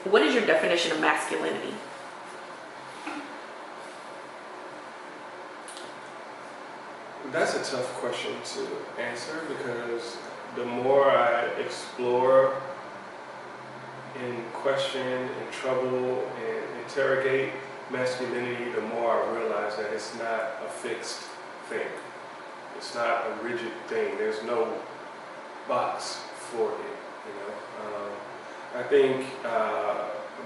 What is your definition of masculinity? That's a tough question to answer because the more I explore and question and trouble and interrogate masculinity, the more I realize that it's not a fixed thing. It's not a rigid thing. There's no box for it, you know. I think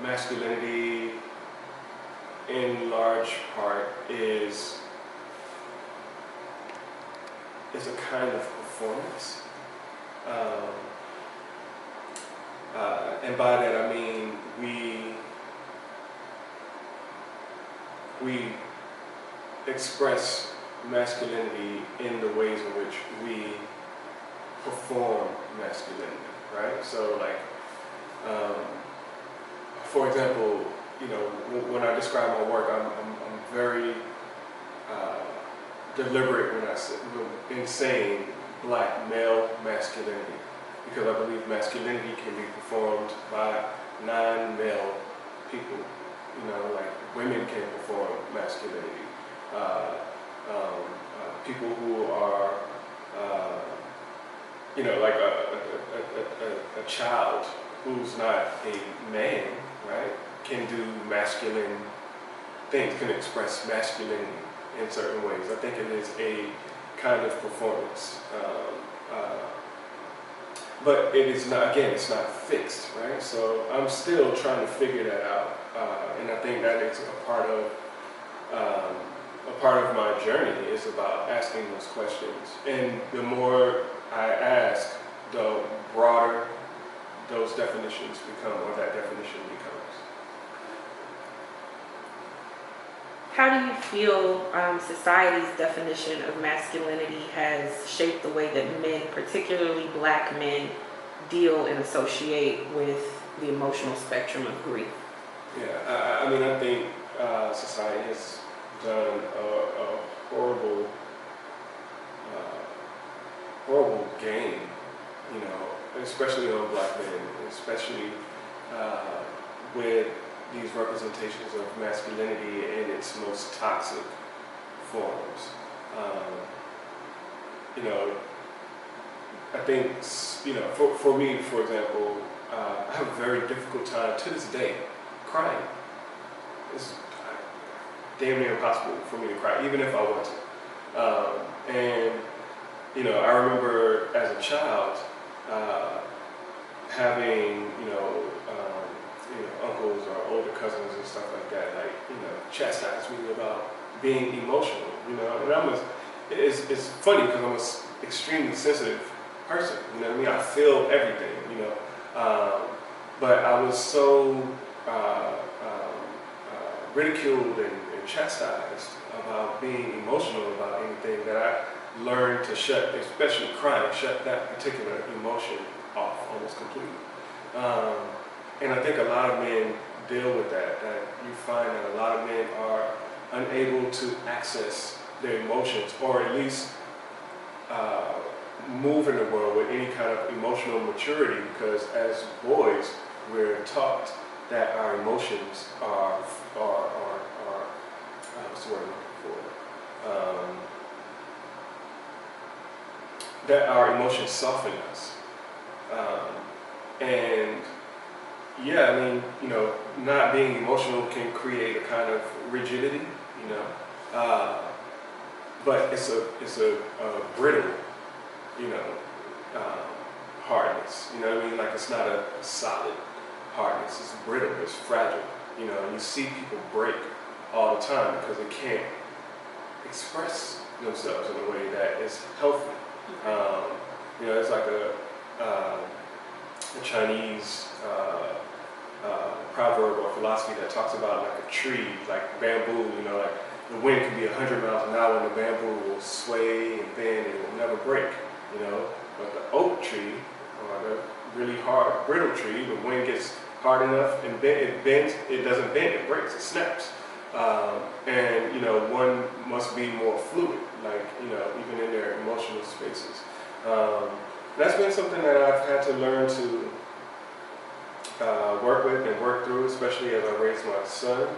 masculinity in large part is a kind of performance. And by that I mean we express masculinity in the ways in which we perform masculinity, right? So like, for example, you know, when I describe my work, I'm very deliberate in saying black male masculinity, because I believe masculinity can be performed by non-male people. You know, like women can perform masculinity. People who are, you know, like a child who's not a man, right, can do masculine things, can express masculinity in certain ways. I think it is a kind of performance. But it is not, again, it's not fixed, right? So I'm still trying to figure that out. And I think that is a part of my journey is about asking those questions. And the more I ask, the broader those definitions become, or that definition becomes. How do you feel society's definition of masculinity has shaped the way that men, particularly black men, deal and associate with the emotional spectrum of grief? Yeah, I mean, I think society has done a horrible game, you know, especially on black men, especially with these representations of masculinity in its most toxic forms. You know, I think, you know, for me, for example, I have a very difficult time to this day crying. It's damn near impossible for me to cry, even if I want to. And, you know, I remember as a child having, you know, uncles or older cousins and stuff like that, like, you know, chastise me about being emotional, you know. And it's funny because I'm an extremely sensitive person, you know what I mean? I feel everything, you know. But I was so ridiculed and chastised about being emotional about anything that I learned to shut, especially crying, shut that particular emotion off almost completely. And I think a lot of men deal with that you find that a lot of men are unable to access their emotions, or at least move in the world with any kind of emotional maturity, because as boys, we're taught that our emotions are what's the word I'm looking for? That our emotions soften us. And yeah, I mean, you know, not being emotional can create a kind of rigidity, you know, but it's a brittle, you know, hardness. You know what I mean? Like, it's not a solid hardness. It's brittle. It's fragile. You know, and you see people break all the time because they can't express themselves in a way that is healthy. You know, it's like a Chinese proverb or philosophy that talks about like a tree, like bamboo. You know, like the wind can be 100 miles an hour and the bamboo will sway and bend and it will never break. You know, but the oak tree or the really hard brittle tree, the wind gets hard enough and it bends. It doesn't bend. It breaks. It snaps. And you know, one must be more fluid, like, you know, even in their emotional spaces. That's been something that I've had to learn to work with and work through, especially as I raise my son,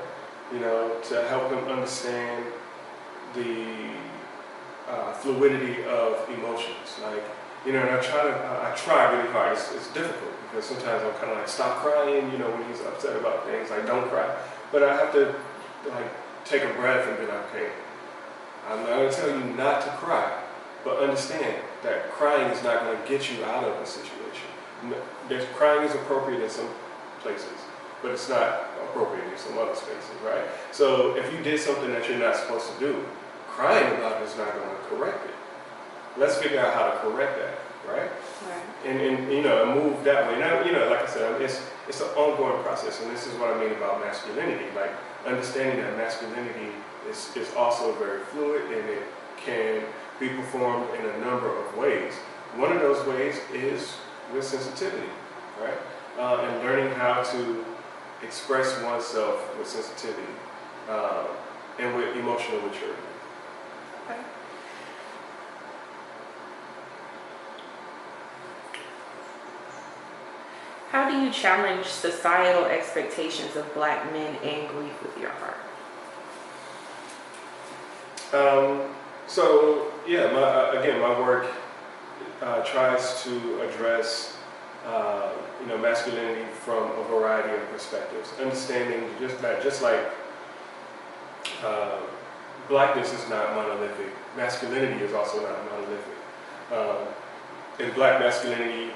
to help him understand the fluidity of emotions. Like, and I try really hard. It's difficult because sometimes I'm kind of like, stop crying, when he's upset about things, like, don't cry. But I have to, like, take a breath and be like, okay, I'm not going to tell you not to cry, but understand that crying is not going to get you out of a situation. Crying is appropriate in some places, but it's not appropriate in some other spaces, right? So if you did something that you're not supposed to do, crying about it is not going to correct it. Let's figure out how to correct that, right? And move that way. Now, like I said, it's an ongoing process, and this is what I mean about masculinity. Like, understanding that masculinity is also very fluid, and it can be performed in a number of ways. One of those ways is with sensitivity, right? And learning how to express oneself with sensitivity and with emotional maturity. Okay. How do you challenge societal expectations of Black men and grief with your heart? My work tries to address masculinity from a variety of perspectives. Understanding just like Blackness is not monolithic, masculinity is also not monolithic. And Black masculinity,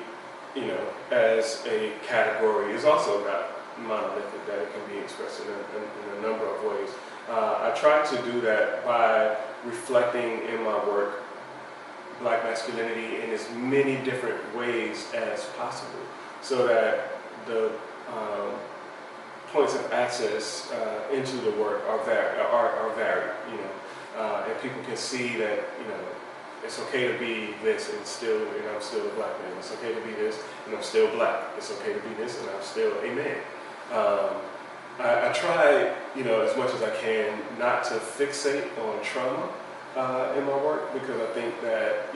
as a category, is also not monolithic, that it can be expressed in a number of ways. I try to do that by reflecting in my work Black masculinity in as many different ways as possible, so that the points of access into the work are varied, and people can see that, it's okay to be this and I'm still a Black man. It's okay to be this and I'm still Black. It's okay to be this and I'm still a man. I try, as much as I can, not to fixate on trauma in my work, because I think that,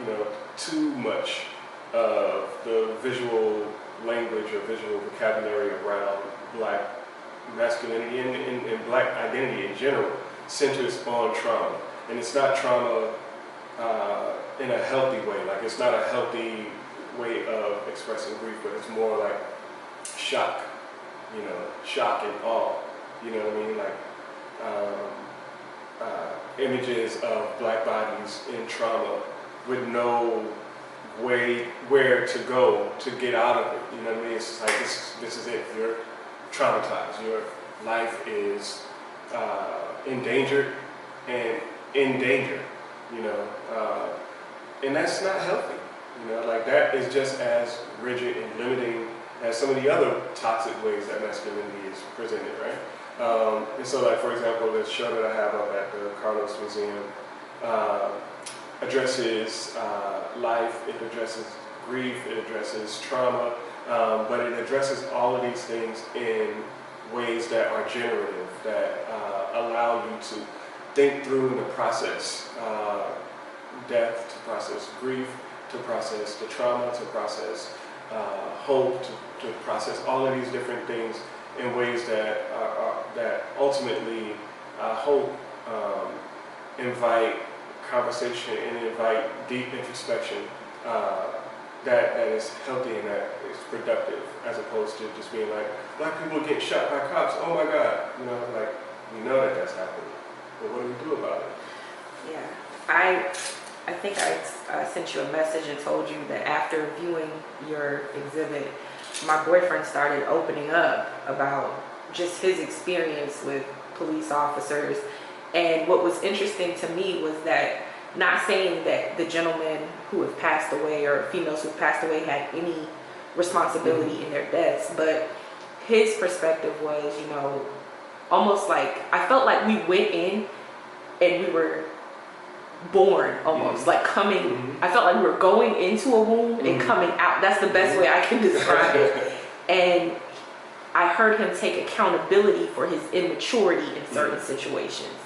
too much of the visual language or visual vocabulary around Black masculinity and Black identity in general centers on trauma. And it's not trauma in a healthy way. Like, it's not a healthy way of expressing grief, but it's more like shock, shock and awe, you know what I mean? Like, images of Black bodies in trauma with no way where to go to get out of it, you know what I mean? It's just like, this is it. You're traumatized. Your life is endangered and in danger, and that's not healthy. Like, that is just as rigid and limiting as some of the other toxic ways that masculinity is presented, right? And so, like, for example, the show that I have up at the Carlos Museum addresses life, it addresses grief, it addresses trauma, but it addresses all of these things in ways that are generative, that allow you to think through and to process death, to process grief, to process the trauma, to process hope, to process all of these different things in ways that that ultimately, I hope, invite conversation and invite deep introspection that is healthy and that is productive, as opposed to just being like, Black people are getting shot by cops, oh my God, like, we know that that's happening, but what do we do about it? Yeah, I think I sent you a message and told you that after viewing your exhibit, my boyfriend started opening up about just his experience with police officers. And what was interesting to me was that, not saying that the gentlemen who have passed away or females who have passed away had any responsibility in their deaths, but his perspective was, almost like, I felt like we went in and we were born almost, like coming, I felt like we were going into a womb and coming out. That's the best way I can describe it. And I heard him take accountability for his immaturity in certain situations,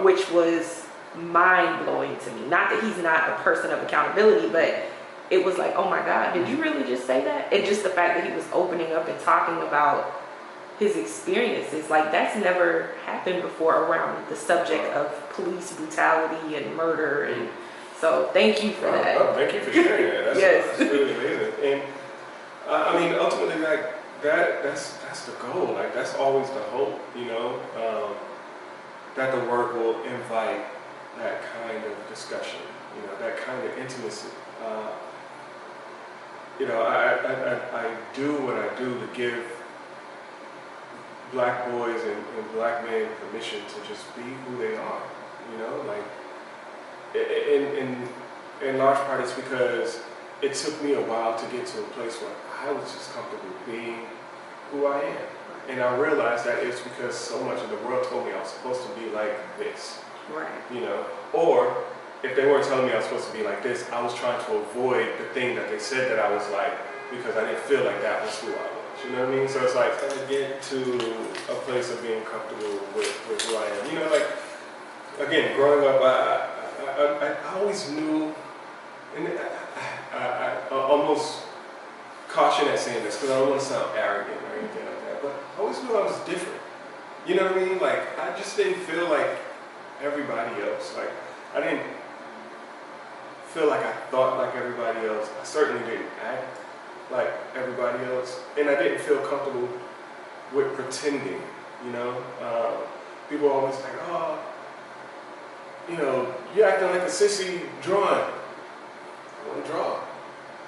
which was mind-blowing to me. Not that he's not a person of accountability, but it was like, oh my God, did you really just say that? And just the fact that he was opening up and talking about his experiences, like that's never happened before around the subject of police brutality and murder. And so thank you for that. Oh, thank you for sharing that. That's, Yes. that's really amazing. And I mean, ultimately, like that's the goal. Like that's always the hope, you know, that the work will invite that kind of discussion, you know, that kind of intimacy. You know, I do what I do to give black boys and black men permission to just be who they are, you know, like in large part it's because it took me a while to get to a place where I was just comfortable being who I am. And I realized that it's because so much of the world told me I was supposed to be like this, Right. you know, or if they weren't telling me I was supposed to be like this, I was trying to avoid the thing that they said that I was like, because I didn't feel like that was who I was. You know what I mean? So it's like trying to get to a place of being comfortable with who I am. You know, like, again, growing up, I always knew, and I almost caution at saying this because I don't want to sound arrogant or anything like that, but I always knew I was different. You know what I mean? Like, I just didn't feel like everybody else. Like, I didn't feel like I thought like everybody else. I certainly didn't act like everybody else. And I didn't feel comfortable with pretending, you know? People are always like, oh, you know, you're acting like a sissy drawing. I want to draw.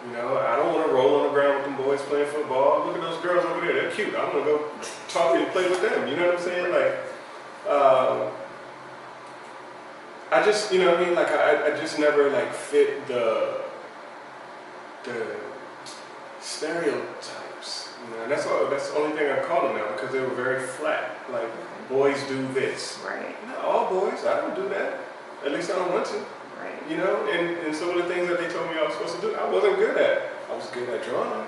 You know, I don't want to roll on the ground with them boys playing football. Look at those girls over there, they're cute. I want to go talk and play with them. You know what I'm saying? Like, I just, you know what I mean? Like, I just never, like, fit the stereotypes. You know, and that's the only thing I call them now because they were very flat. Like, boys do this. Right. Not all boys. I don't do that. At least I don't want to. Right. You know, and some of the things that they told me I was supposed to do, I wasn't good at. I was good at drawing.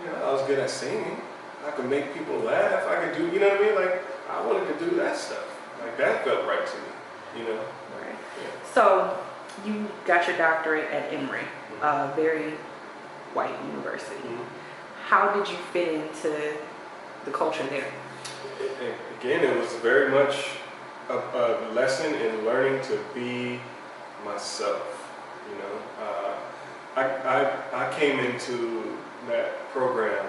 You know, I was good at singing. I could make people laugh. I could do, you know what I mean? Like, I wanted to do that stuff. Like, that felt right to me, you know? Right. Yeah. So you got your doctorate at Emory, a very white university. Mm-hmm. How did you fit into the culture there? Again, it was very much a lesson in learning to be myself, you know. I came into that program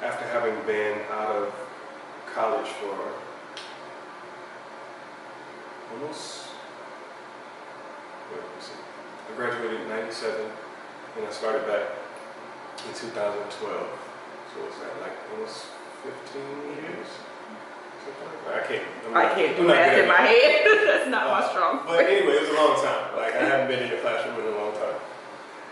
after having been out of college for almost, let me see, I graduated in 97 and I started back in 2012. So was that like almost 15 years? I can't do math in my head. That's not my strong point. But anyway, it was a long time. Like, I haven't been in the classroom in a long time.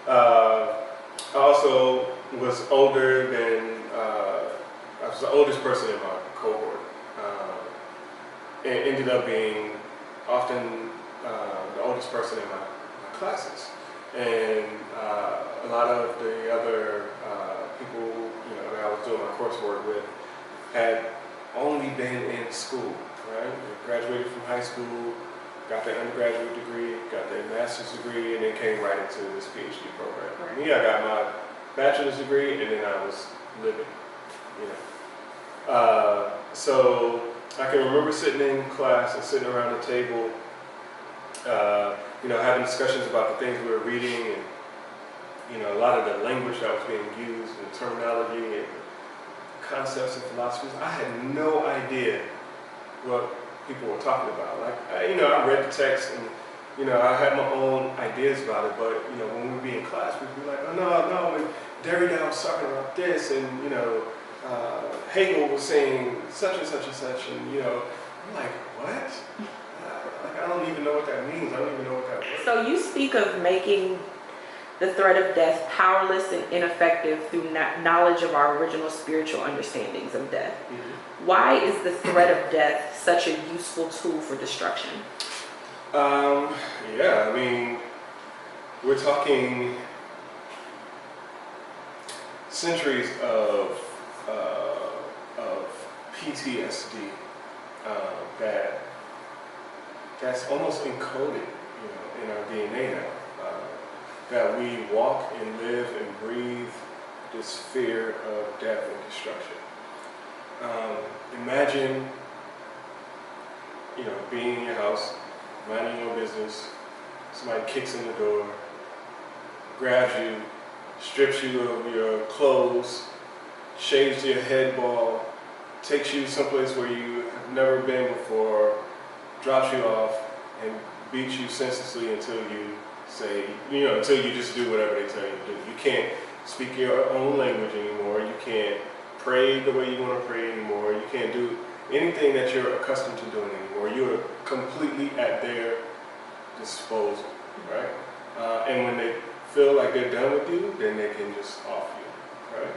I also was older than, I was the oldest person in my cohort. And ended up being often the oldest person in my classes. And a lot of the other people, you know, that I was doing my coursework with had only been in school, right? They graduated from high school, got their undergraduate degree, got their master's degree, and then came right into this PhD program. Right. Me, I got my bachelor's degree, and then I was living, you know. So I can remember sitting in class and sitting around the table, you know, having discussions about the things we were reading, and, you know, a lot of the language that was being used, and terminology, and concepts and philosophies. I had no idea what people were talking about. Like, you know, I read the text and, you know, I had my own ideas about it, but, you know, when we'd be in class, we'd be like, oh, no, and Derrida was talking about this, and, you know, Hegel was saying such and such and such, and, you know, I'm like, what? Like, I don't even know what that means. I don't even know what that was. So you speak of making the threat of death powerless and ineffective through knowledge of our original spiritual understandings of death. Mm-hmm. Why is the threat of death such a useful tool for destruction? Yeah, I mean, we're talking centuries of PTSD that's almost encoded, you know, in our DNA now. that we walk and live and breathe this fear of death and destruction. Imagine, being in your house, minding your business, somebody kicks in the door, grabs you, strips you of your clothes, shaves your head bald, takes you someplace where you have never been before, drops you off, and beats you senselessly until you say, until you just do whatever they tell you to do. You can't speak your own language anymore. You can't pray the way you want to pray anymore. You can't do anything that you're accustomed to doing anymore. You're completely at their disposal, right? And when they feel like they're done with you, then they can just off you, right?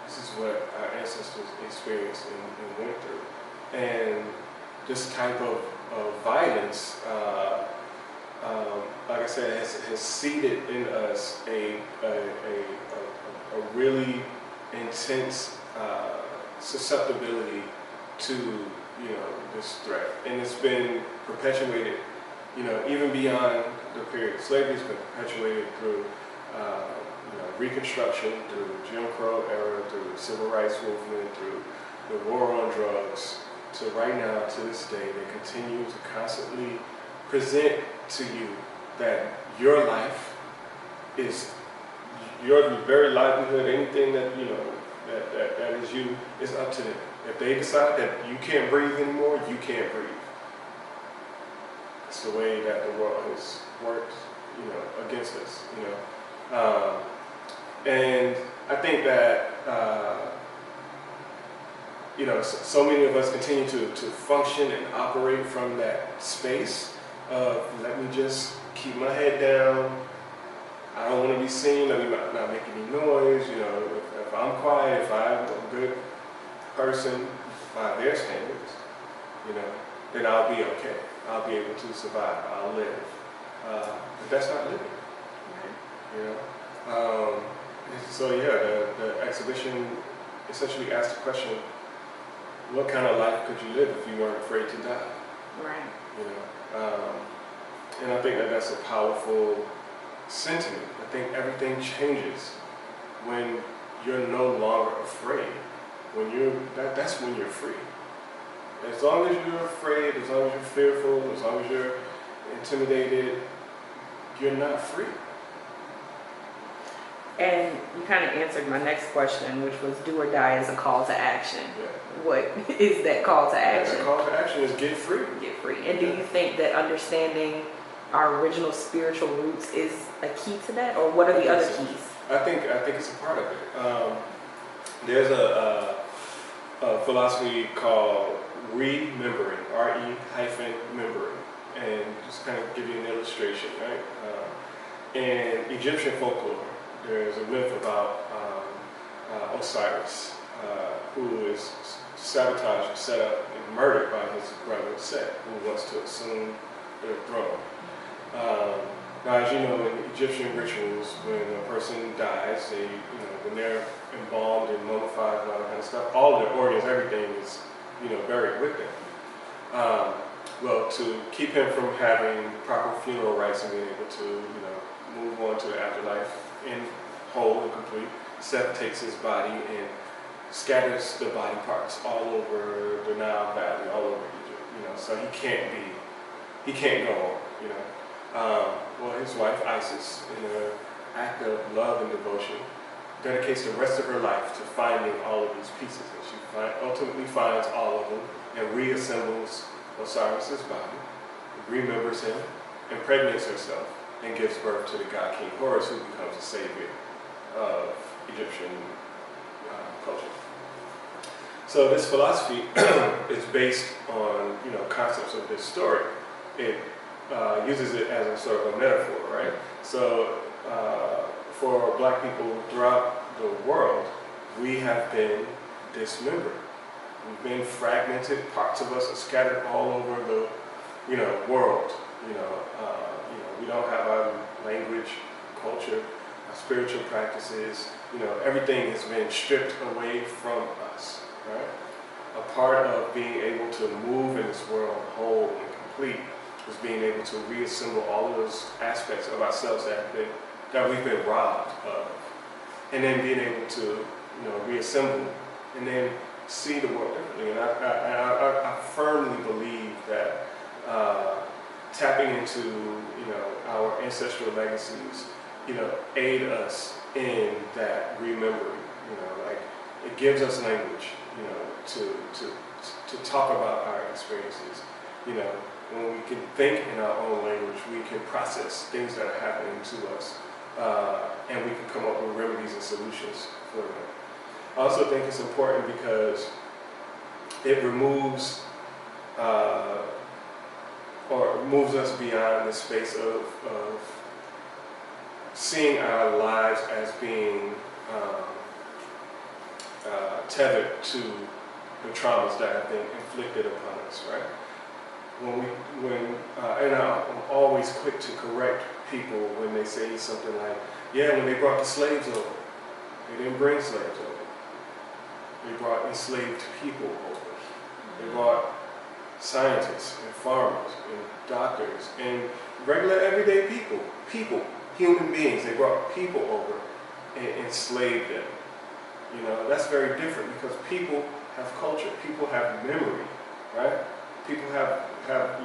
This is what our ancestors experienced and went through. And this type of violence, like I said, has seeded in us a really intense susceptibility to this threat, and it's been perpetuated, even beyond the period. Slavery's been perpetuated through Reconstruction, through Jim Crow era, through the Civil Rights Movement, through the war on drugs, to right now, to this day. They continue to constantly present to you that your life is your very livelihood. Anything that that is you is up to them. If they decide that you can't breathe anymore, you can't breathe. It's the way that the world has worked, against us, and I think that so many of us continue to function and operate from that space of, let me just keep my head down. I don't want to be seen. Let me not make any noise. If I'm quiet, if I'm a good person by their standards, then I'll be okay. I'll be able to survive. I'll live. But that's not living. So the exhibition essentially asked the question: what kind of life could you live if you weren't afraid to die? Right. And I think that that's a powerful sentiment. I think everything changes when you're no longer afraid. That's when you're free. As long as you're afraid, as long as you're fearful, as long as you're intimidated, you're not free. And you kind of answered my next question, which was, do or die as a call to action. Yeah. What is that call to action? The call to action is get free. Get free. And do you think that understanding our original spiritual roots is a key to that, or what are the other keys? I think it's a part of it. There's a philosophy called remembering, R-E-membering, and just kind of give you an illustration, right? In Egyptian folklore, there's a myth about Osiris, who is sabotaged, set up, and murdered by his brother Set, who wants to assume the throne. Now, as you know, in Egyptian rituals, when a person dies, they, when they're embalmed and mummified and all that kind of stuff, all their organs, everything is, buried with them. Well, to keep him from having proper funeral rites and being able to, move on to the afterlife in whole and complete, Seth takes his body and scatters the body parts all over the Nile Valley, all over Egypt. So he can't go on. Well, his wife Isis, in an act of love and devotion, dedicates the rest of her life to finding all of these pieces, and she ultimately finds all of them and reassembles Osiris's body, remembers him, impregnates herself, and gives birth to the god King Horus, who becomes the savior of Egyptian culture. So this philosophy is based on concepts of this story. It uses it as a sort of a metaphor, right? So for Black people throughout the world, we have been dismembered. We've been fragmented. Parts of us are scattered all over the world. We don't have our language, culture, our spiritual practices. Everything has been stripped away from us, right? A part of being able to move in this world whole and complete was being able to reassemble all of those aspects of ourselves that have been that we've been robbed of, and then being able to, reassemble and then see the world differently. And I firmly believe that tapping into, our ancestral legacies, aid us in that remembering. Like it gives us language, to talk about our experiences. When we can think in our own language, we can process things that are happening to us, and we can come up with remedies and solutions for them. I also think it's important because it removes or moves us beyond the space of seeing our lives as being tethered to the traumas that have been inflicted upon us, right? And I'm always quick to correct people when they say something like, yeah, when they brought the slaves over, they didn't bring slaves over. They brought enslaved people over. They brought scientists and farmers and doctors and regular everyday people, human beings. They brought people over and enslaved them. That's very different because people have culture, people have memory, right? People have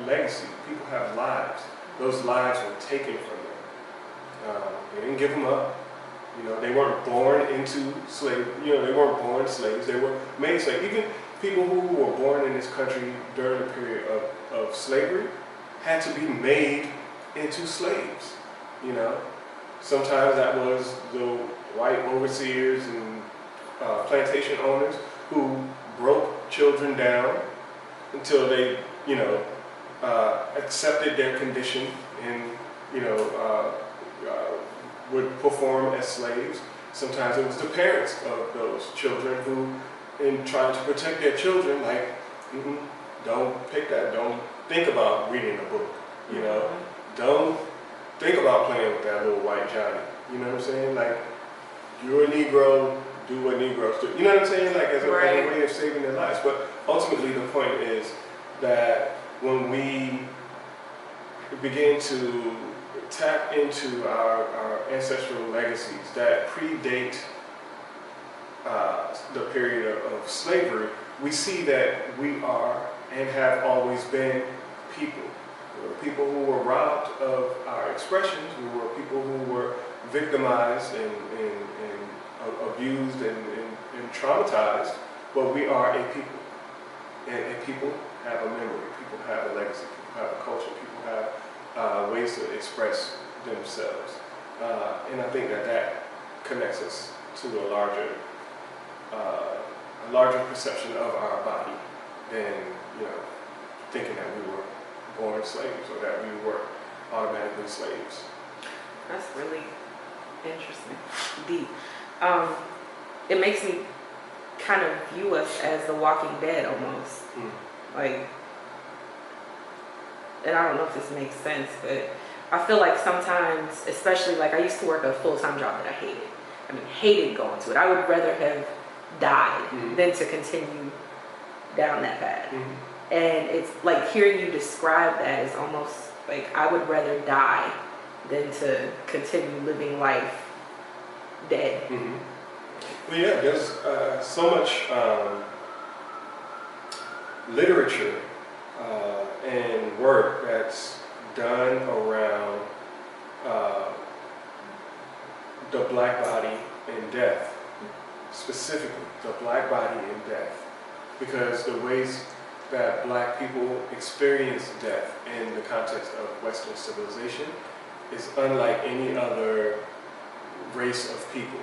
legacy, people have lives. Those lives were taken from them. They didn't give them up. They weren't born into slavery. They weren't born slaves. They were made slaves. Even people who were born in this country during the period of slavery had to be made into slaves. Sometimes that was the white overseers and plantation owners who broke children down until they, accepted their condition and, would perform as slaves. Sometimes it was the parents of those children who, in trying to protect their children, like, don't pick that, don't think about reading a book, don't think about playing with that little white Johnny, you know what I'm saying? Like, you're a Negro, do what Negroes do, you know what I'm saying? Like, as a way of saving their lives. But ultimately the point is that when we begin to tap into our ancestral legacies that predate the period of slavery, we see that we are and have always been people. We were people who were robbed of our expressions. We were people who were victimized and abused and traumatized, but we are a people. And people have a memory, people have a legacy, people have a culture, people have ways to express themselves. And I think that connects us to a larger perception of our body than, thinking that we were born slaves or that we were automatically slaves. That's really interesting, deep. It makes me kind of view us as the Walking Dead almost. Like, and I don't know if this makes sense, but I feel like sometimes, especially like I used to work a full-time job that I hated. Hated going to it. I would rather have died than to continue down that path. And it's like hearing you describe that is almost like I would rather die than to continue living life dead. Well, yeah, there's so much literature and work that's done around the black body and death, specifically the black body and death, because the ways that black people experience death in the context of Western civilization is unlike any other race of people,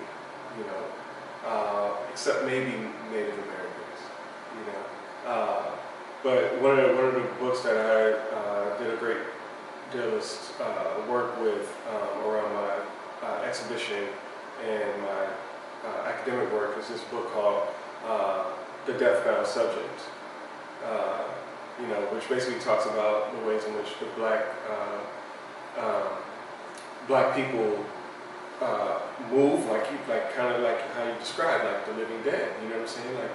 except maybe Native Americans, But one of the books that I did a great deal of work with around my exhibition and my academic work is this book called The Death-Bound Subject, which basically talks about the ways in which the black people move, kind of like how you described, like the living dead. You know what I'm saying? Like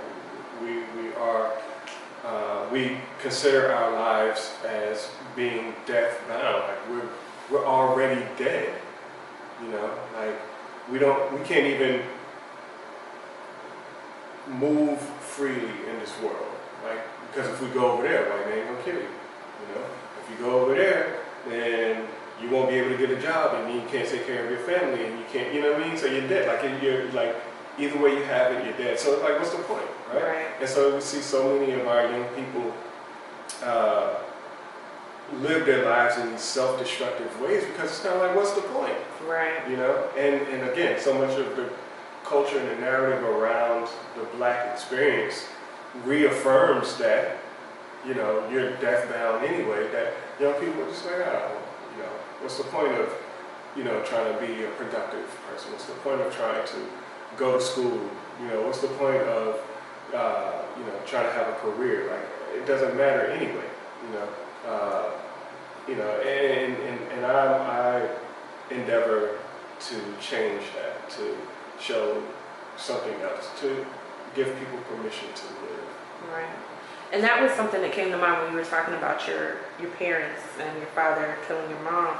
we consider our lives as being death bound. Like we're already dead. You know, like we can't even move freely in this world. Like, because if we go over there, white man gonna kill you. You know, if you go over there, then you won't be able to get a job, and you can't take care of your family, and you can't, you know what I mean? So you're dead. Like you're like, either way you have it, you're dead. So like, what's the point, right? Right. And so we see so many of our young people live their lives in these self-destructive ways because it's kind of like, what's the point? Right. You know, and again, so much of the culture and the narrative around the black experience reaffirms that, you know, you're death bound anyway, that young people are just like, oh, you know, what's the point of, you know, trying to be a productive person? What's the point of trying to go to school? You know, what's the point of, you know, trying to have a career? Like, it doesn't matter anyway, you know. And I endeavor to change that, to show something else, to give people permission to live. Right. And that was something that came to mind when you were talking about your parents and your father killing your mom.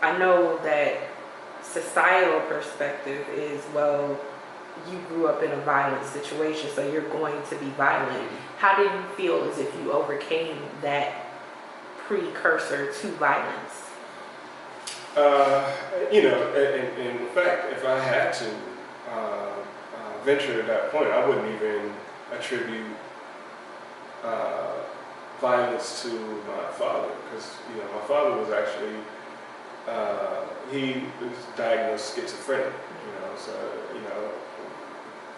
I know that societal perspective is, well, you grew up in a violent situation, so you're going to be violent. How did you feel as if you overcame that precursor to violence? You know, in fact, if I had to venture to that point, I wouldn't even attribute violence to my father, because, you know, my father was actually, he was diagnosed schizophrenic, you know, so, you know,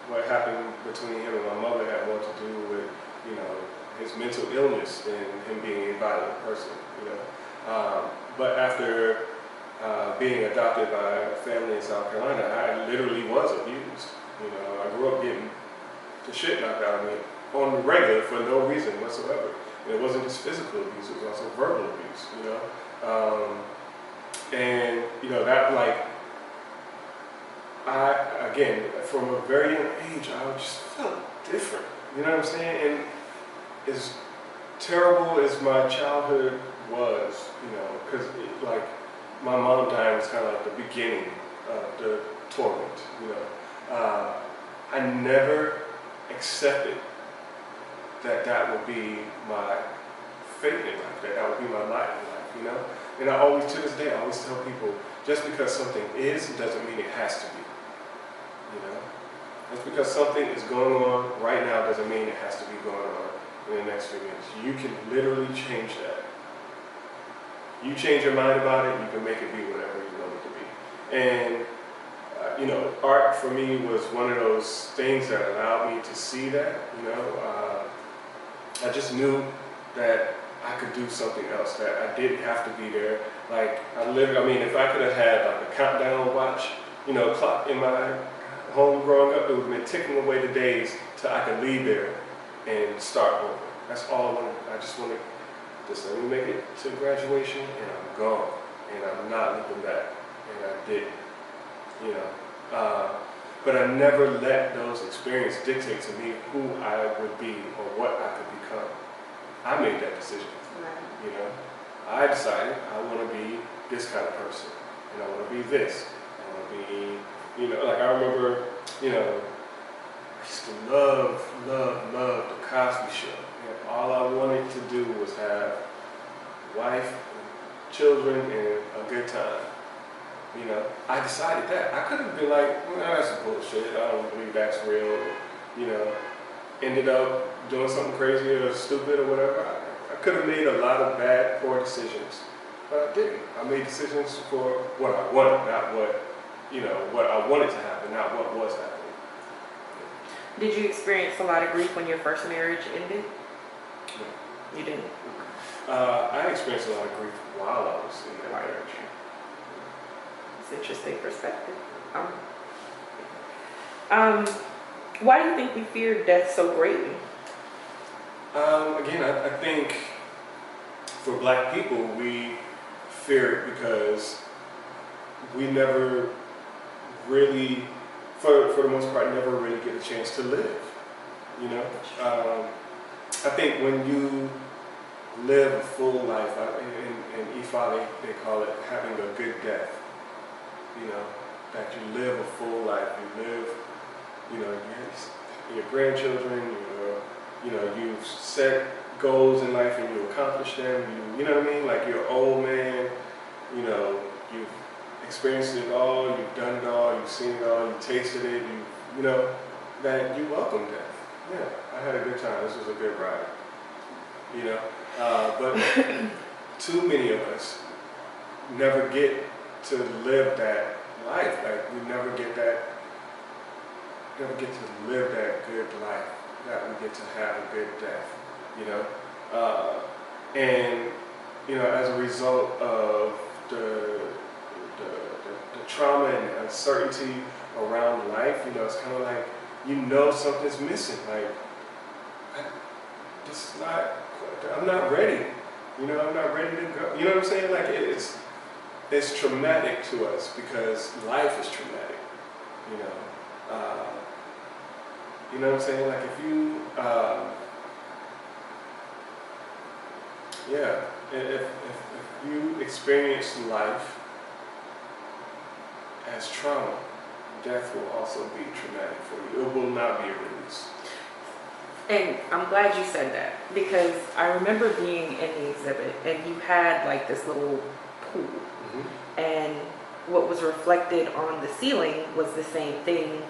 what happened between him and my mother had more to do with, you know, his mental illness than him being a violent person, you know. But after being adopted by a family in South Carolina, I literally was abused. You know, I grew up getting the shit knocked out of me on the regular for no reason whatsoever. And it wasn't just physical abuse, it was also verbal abuse, you know. And, you know, that, like, again, from a very young age, I just felt different. You know what I'm saying? And as terrible as my childhood was, you know, because, like, my mom dying was kind of like the beginning of the torment, you know. I never accepted that that would be my fate in life, that that would be my life in life, you know. And I always, to this day, I always tell people, just because something is doesn't mean it has to be, you know. Just because something is going on right now doesn't mean it has to be going on in the next few minutes. You can literally change that. You change your mind about it, you can make it be whatever you want it to be. And, you know, art for me was one of those things that allowed me to see that, you know. I just knew that I could do something else, that I didn't have to be there. Like, I mean, if I could have had like a countdown watch, you know, clock in my home growing up, it would have been ticking away the days till I could leave there and start over. That's all I wanted. I just wanted, just let me make it to graduation and I'm gone. And I'm not looking back. And I didn't, you know. But I never let those experiences dictate to me who I would be or what I could become. I made that decision, you know. I decided I want to be this kind of person, and I want to be this. I want to be, you know, like I remember, you know, I used to love the Cosby Show. And all I wanted to do was have a wife, children, and a good time. You know, I decided that. I could have been like, well, that's bullshit. I don't believe that's real. You know, ended up doing something crazy or stupid or whatever. I could have made a lot of bad, poor decisions, but I didn't. I made decisions for what I wanted, not what, you know, what I wanted to happen, not what was happening. Did you experience a lot of grief when your first marriage ended? No. You didn't? I experienced a lot of grief while I was in that marriage. Interesting perspective. Why do you think we fear death so greatly? Again, I think for Black people, we fear it because we never really, for the most part, never really get a chance to live. You know, I think when you live a full life, in Ifa they call it having a good death. you know, that you live a full life. You live, you know, your grandchildren, you've set goals in life and you accomplish them. You know what I mean? Like you're an old man, you know, you've experienced it all, you've done it all, you've seen it all, you've tasted it, you know, that you welcome death. Yeah, I had a good time. This was a good ride. You know, but too many of us never get to live that life. Like we never get to live that good life. That we get to have a good death. You know, and you know, as a result of the trauma and uncertainty around life, you know, it's kind of like you know something's missing. Like this is not. I'm not ready. You know, I'm not ready to go. You know what I'm saying? Like it's traumatic to us because life is traumatic. You know what I'm saying? Like if you, if you experience life as trauma, death will also be traumatic for you. It will not be a release. And I'm glad you said that because I remember being in the exhibit and you had like this little pool, and what was reflected on the ceiling was the same thing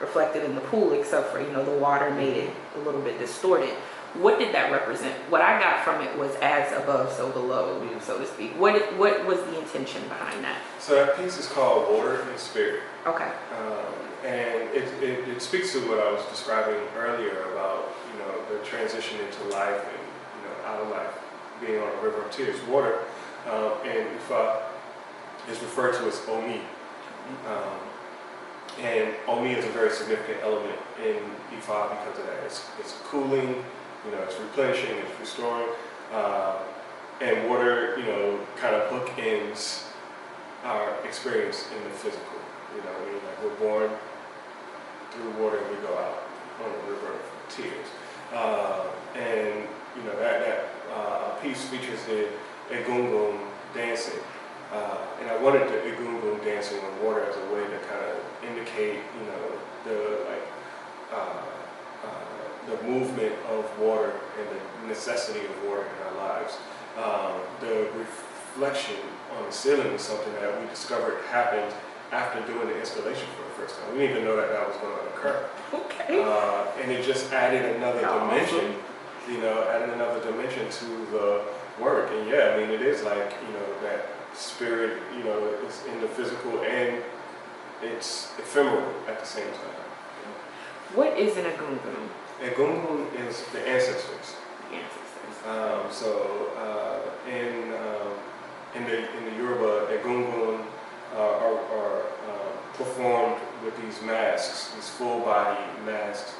reflected in the pool, except for, you know, the water made it a little bit distorted. What did that represent? What I got from it was as above, so below, so to speak. What was the intention behind that? So that piece is called Water and Spirit. Okay. And it speaks to what I was describing earlier about, you know, the transition into life and, you know, out of life, being on a river of tears. Water, and Ifa is referred to as Omi. And Omi is a very significant element in Ifa because of that. It's cooling, you know, it's replenishing, it's restoring. And water, you know, kind of bookends our experience in the physical. You know what I mean? Like we're born through water and we go out on the river of tears. And, you know, that piece features the Egungun dancing. And I wanted the Egungun dancing on water as a way to kind of indicate, you know, the movement of water and the necessity of water in our lives. The reflection on the ceiling was something that we discovered happened after doing the installation for the first time. We didn't even know that was going to occur. Okay. And it just added another dimension, you know, to the work. And yeah, I mean, it is like, you know, that spirit, you know, is in the physical and it's ephemeral at the same time. What is an Egungun? Egungun is the ancestors. In the Yoruba, Egungun are performed with these masks, these full body masks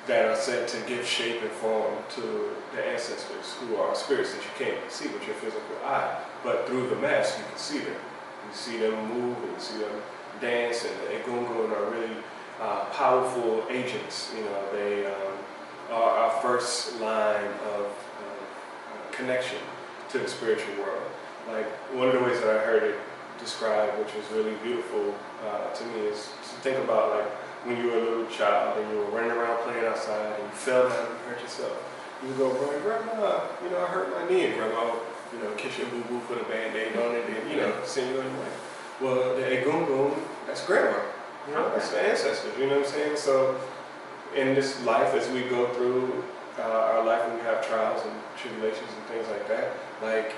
that are said to give shape and form to the ancestors, who are spirits that you can't see with your physical eye, but through the mask you can see them. You see them move and you see them dance, and the Egungun are really powerful agents. You know, they are our first line of connection to the spiritual world. Like one of the ways that I heard it described, which was really beautiful to me, is to think about like when you were a little child and you were running around playing outside and you fell down and hurt yourself. You would go, Grandma, you know, I hurt my knee. And Grandma, you know, kiss your boo-boo, put a Band-Aid on it, and, you know, send you on your way. Well, the Egungun, that's Grandma. You know, that's the ancestors, you know what I'm saying? So in this life, as we go through our life, when we have trials and tribulations and things like that, like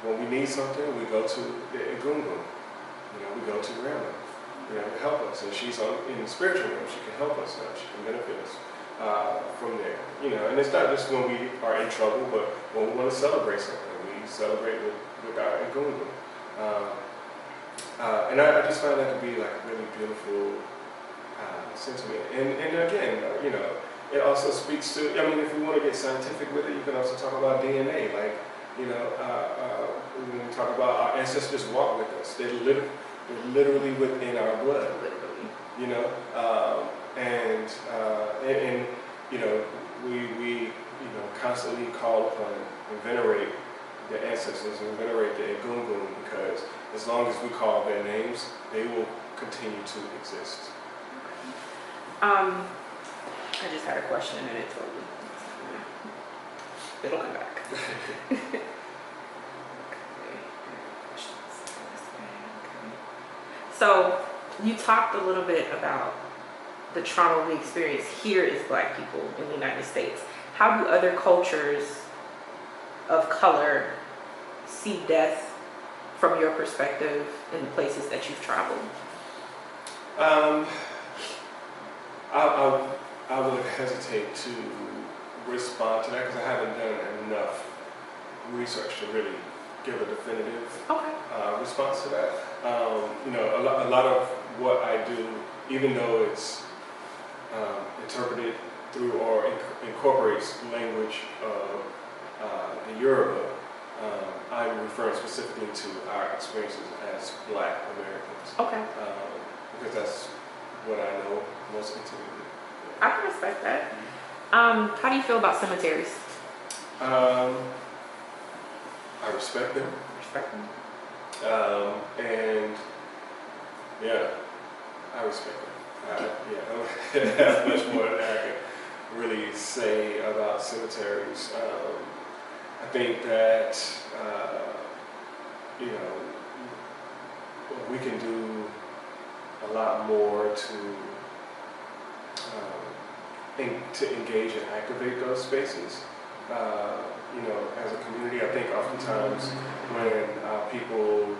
when we need something, we go to the Egungun. You know, we go to Grandma, you know, to help us. And she's in the spiritual realm. She can help us now. She can benefit us from there. You know, and it's not just when we are in trouble, but when we want to celebrate something, we celebrate with our Egungun. And I just find that to be like a really beautiful sentiment. And again, you know, it also speaks to, I mean, if we want to get scientific with it, you can also talk about DNA. Like, you know, when we talk about our ancestors walk with us, they're literally within our blood. Literally. You know, and you know, we you know, constantly call upon and venerate their ancestors and venerate their gungun, because as long as we call their names, they will continue to exist. I just had a question and it totally. It'll come back. So you talked a little bit about the trauma we experience here as Black people in the United States. How do other cultures of color see death from your perspective in the places that you've traveled? I would hesitate to respond to that because I haven't done enough research to really give a definitive response to that. A lot of what I do, even though it's interpreted through or incorporates language of the Yoruba, I'm referring specifically to our experiences as Black Americans. Okay. Because that's what I know most intimately. I can respect that. How do you feel about cemeteries? I respect them. Respect them. And yeah, I respect them. I don't have much more that I can really say about cemeteries. I think that we can do a lot more to engage and activate those spaces. As a community, I think oftentimes when people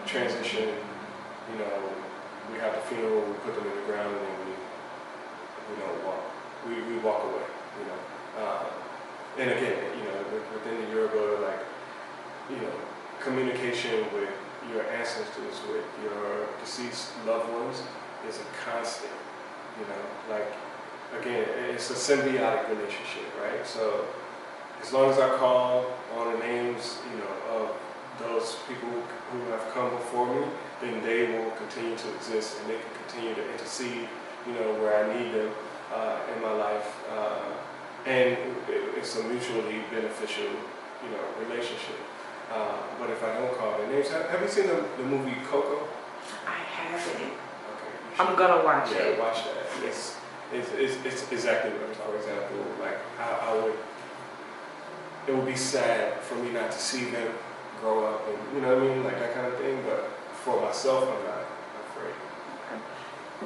transition, we have the funeral, we put them in the ground, and then we don't walk. We walk away. And again, within the Yoruba, communication with your ancestors, with your deceased loved ones, is a constant. Again, it's a symbiotic relationship, right? So as long as I call on the names, of those people who have come before me, then they will continue to exist and they can continue to intercede, where I need them in my life. And it's a mutually beneficial, relationship. But if I don't call their names, have you seen the movie Coco? I haven't. Okay. I'm gonna watch it. Yeah, watch that. It's exactly what I'm talking about. Example, it would be sad for me not to see them grow up, and you know what I mean, like that kind of thing. But for myself, I'm not afraid.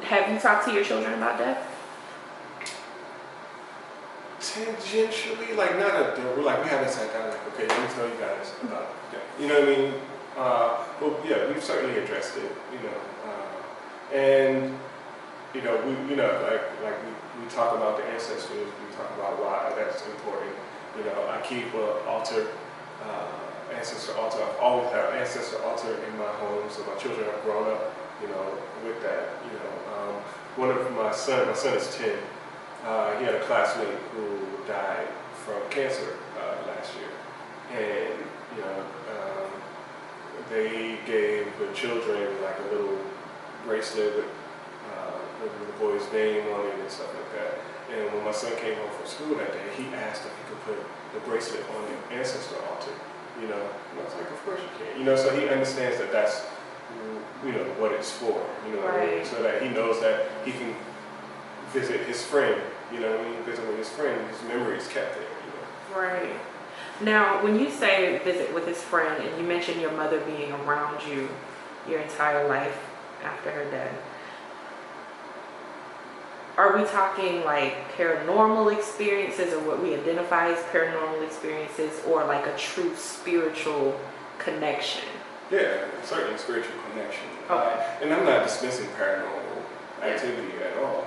Have you talked to your children about death? Tangentially, not we haven't sat down okay, let me tell you guys about that. You know what I mean? Well, yeah, we've certainly addressed it. And we talk about the ancestors. We talk about why that's important. I keep an altar, ancestor altar. I've always had an ancestor altar in my home, so my children have grown up, with that. One of my son is 10. He had a classmate who died from cancer last year, and they gave the children a little bracelet with the boy's name on it and stuff like that. And when my son came home from school that day, he asked if he could put the bracelet on the ancestor altar. And I was like, of course you can. So he understands that that's what it's for. Right. So that he knows that he can visit his friend. Visit with his friend, his memory is kept there. Right. Now, when you say visit with his friend, and you mentioned your mother being around you your entire life after her death, are we talking paranormal experiences, or what we identify as paranormal experiences, or a true spiritual connection? Yeah, certainly spiritual connection. Okay. And I'm not dismissing paranormal activity at all.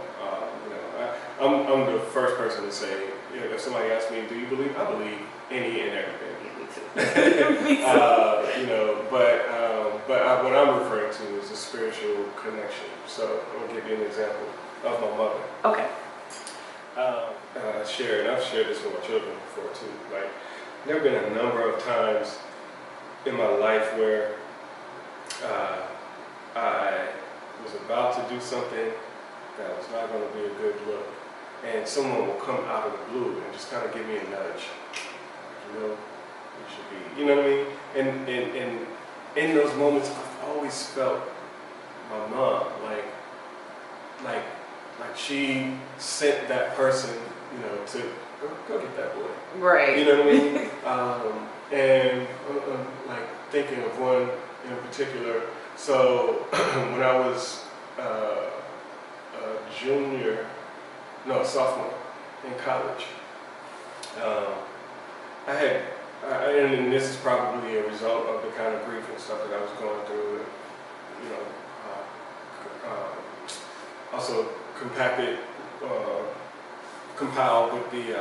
I'm the first person to say, if somebody asks me, do you believe? I believe any and everything. Me too. Me too. But what I'm referring to is a spiritual connection. So I'll give you an example of my mother. Okay. I've shared this with my children before too. There have been a number of times in my life where I was about to do something that was not going to be a good look, and someone will come out of the blue and just kind of give me a nudge. it should be. You know what I mean? And in those moments, I've always felt my mom, like she sent that person, you know, to go get that boy. Right. You know what I mean? And like thinking of one in particular. So when I was a sophomore in college, and this is probably a result of the kind of grief and stuff that I was going through, you know, also compiled with the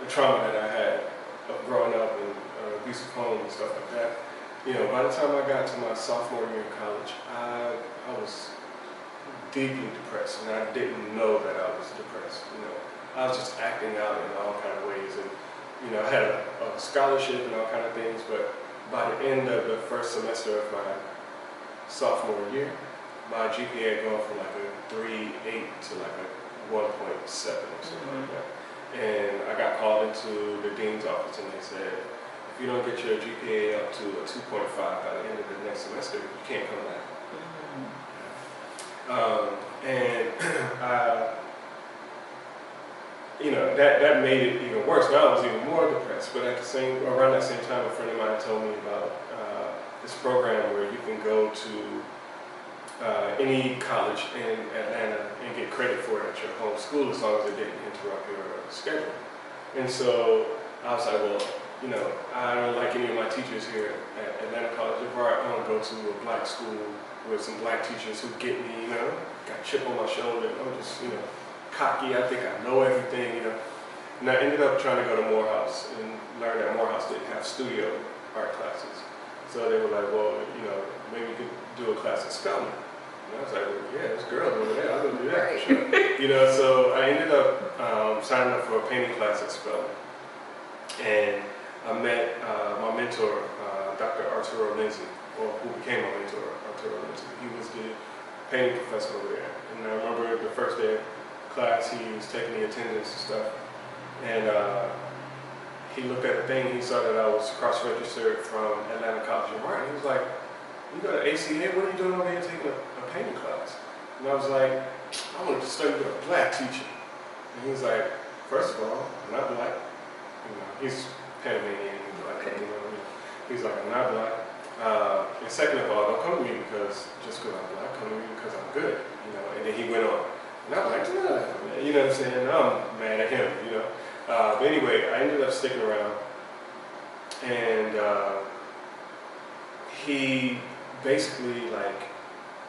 trauma that I had of growing up in abusive home and stuff like that. You know, by the time I got to my sophomore year in college, I was deeply depressed, and I didn't know that I was depressed. You know, I was just acting out in all kind of ways, and you know, I had a scholarship and all kind of things, but by the end of the first semester of my sophomore year, my GPA had gone from like a 3.8 to like a 1.7 or something like that. And I got called into the dean's office, and they said, if you don't get your GPA up to a 2.5 by the end of the next semester, you can't come back. You know, that made it even worse. Now I was even more depressed. But around that same time, a friend of mine told me about this program where you can go to any college in Atlanta and get credit for it at your home school as long as it didn't interrupt your schedule. And so I was like, well, you know, I don't like any of my teachers here at Atlanta College of Art. I want to go to a black school with some black teachers who get me, you know, got a chip on my shoulder. I'm just, you know, cocky. I think I know everything, you know. And I ended up trying to go to Morehouse and learn that Morehouse didn't have studio art classes. So they were like, well, you know, maybe you could do a class in spelling. And I was like, well, yeah, there's girls over there. I'll go do that for sure. You know, so I ended up signing up for a painting class at spelling. And I met my mentor, Dr. Arturo Lindsay, or who became my mentor, Arturo Lindsay. He was the painting professor over there. And I remember the first day of class, he was taking the attendance and stuff. And he looked at the thing, he saw that I was cross-registered from Atlanta College of Art. He was like, you go to ACA, what are you doing over here taking a painting class? And I was like, I wanted to study with a black teacher. And he was like, first of all, I'm not black. You know, he's Panamanian, he's black, you know. He's like, I'm not black. And second of all, don't come to me just because I'm black, come to me because I'm good. You know, and then he went on. And I'm like, nah, you know what I'm saying? I'm mad at him, you know. But anyway, I ended up sticking around, and he basically like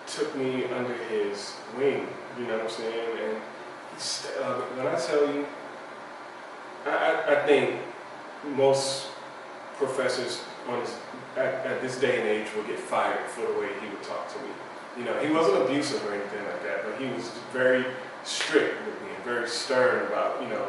took me under his wing, you know what I'm saying? And when I tell you, I think most professors at this day and age will get fired for the way he would talk to me. You know, he wasn't abusive or anything like that, but he was very strict with me and very stern about, you know,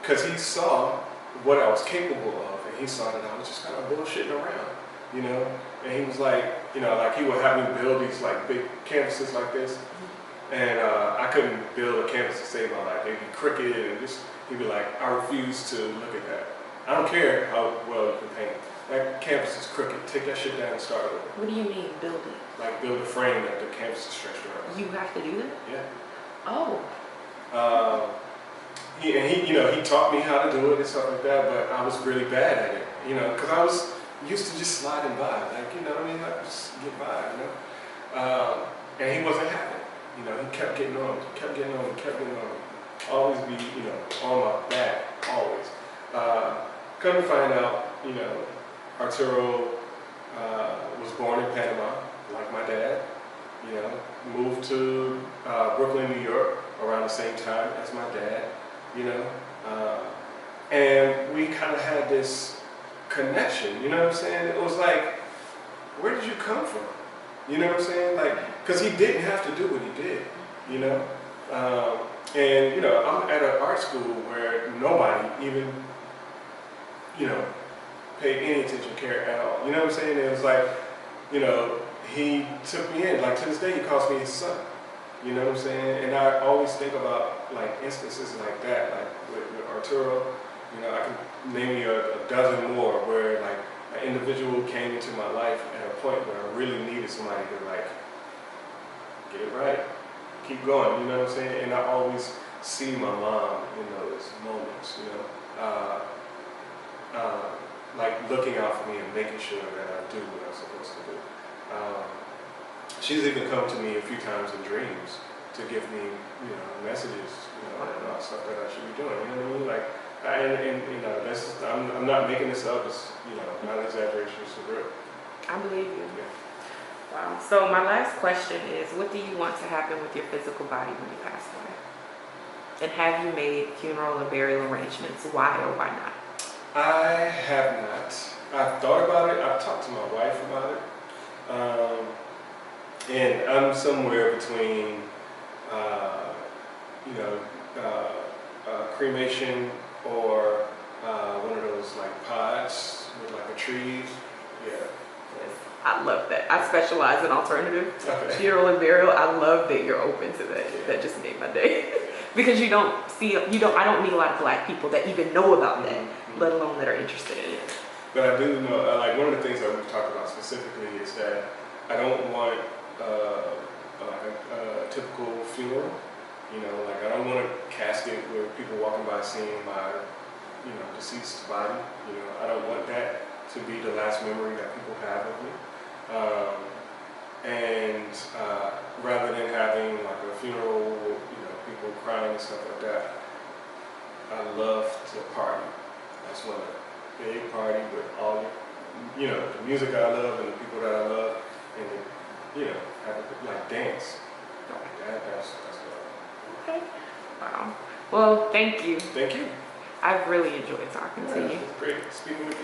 because he saw what I was capable of, and he saw that I was just kind of bullshitting around, you know. And he was like, you know, like he would have me build these like big canvases like this, and I couldn't build a canvas to save my life. They'd be crooked, and just he'd be like, I refuse to look at that. I don't care how well you can paint. That canvas is crooked. Take that shit down and start over. What do you mean building? Like build a frame that the canvas is stretched around. You have to do that? Yeah. Oh. He taught me how to do it and stuff like that, but I was really bad at it, you know, because I was used to just sliding by, like, you know what I mean, like just get by, you know. And he wasn't having it, you know. He kept getting on, kept getting on. Always be, you know, on my back, always. Come to find out, you know, Arturo was born in Panama, like my dad. You know, moved to Brooklyn, New York, around the same time as my dad. You know, and we kind of had this connection. You know what I'm saying? It was like, where did you come from? You know what I'm saying? Like, because he didn't have to do what he did. You know, and you know, I'm at an art school where nobody even, you know, paid any attention, care at all. You know what I'm saying? It was like, you know, he took me in. Like to this day, he calls me his son. You know what I'm saying? And I always think about like instances like that, like with Arturo. You know, I can name you a dozen more where like an individual came into my life at a point where I really needed somebody to like get it right, keep going. You know what I'm saying? And I always see my mom in those moments. You know, like looking out for me and making sure that I do what I'm supposed to do. She's even come to me a few times in dreams to give me, you know, messages, you know, about stuff that I should be doing. You know what I mean? Like, and you know, that's I'm not making this up. It's, you know, not an exaggeration. It's real. I believe you. Yeah. Wow. So my last question is, what do you want to happen with your physical body when you pass away? And have you made funeral or burial arrangements? Why or why not? I have not. I've thought about it. I've talked to my wife about it. And I'm somewhere between, you know, cremation or one of those like pods with like a tree. Yeah. Yes, I love that. I specialize in alternative Okay. funeral and burial. I love that you're open to that. Yeah. That just made my day. Because I don't meet a lot of Black people that even know about that, let alone that are interested in it. But I do know, like one of the things that we've talked about specifically is that I don't want a typical funeral. You know, like I don't want a casket where people walking by seeing my, you know, deceased body. You know, I don't want that to be the last memory that people have of me. Rather than having like a funeral, you know, people crying and stuff like that, I love to party. I just want a big party with all the, you know, the music I love and the people that I love, and you know, have a, like dance. Like that's what Okay. Wow. Well, thank you. Thank you. I've really enjoyed talking to you. It's great speaking with you.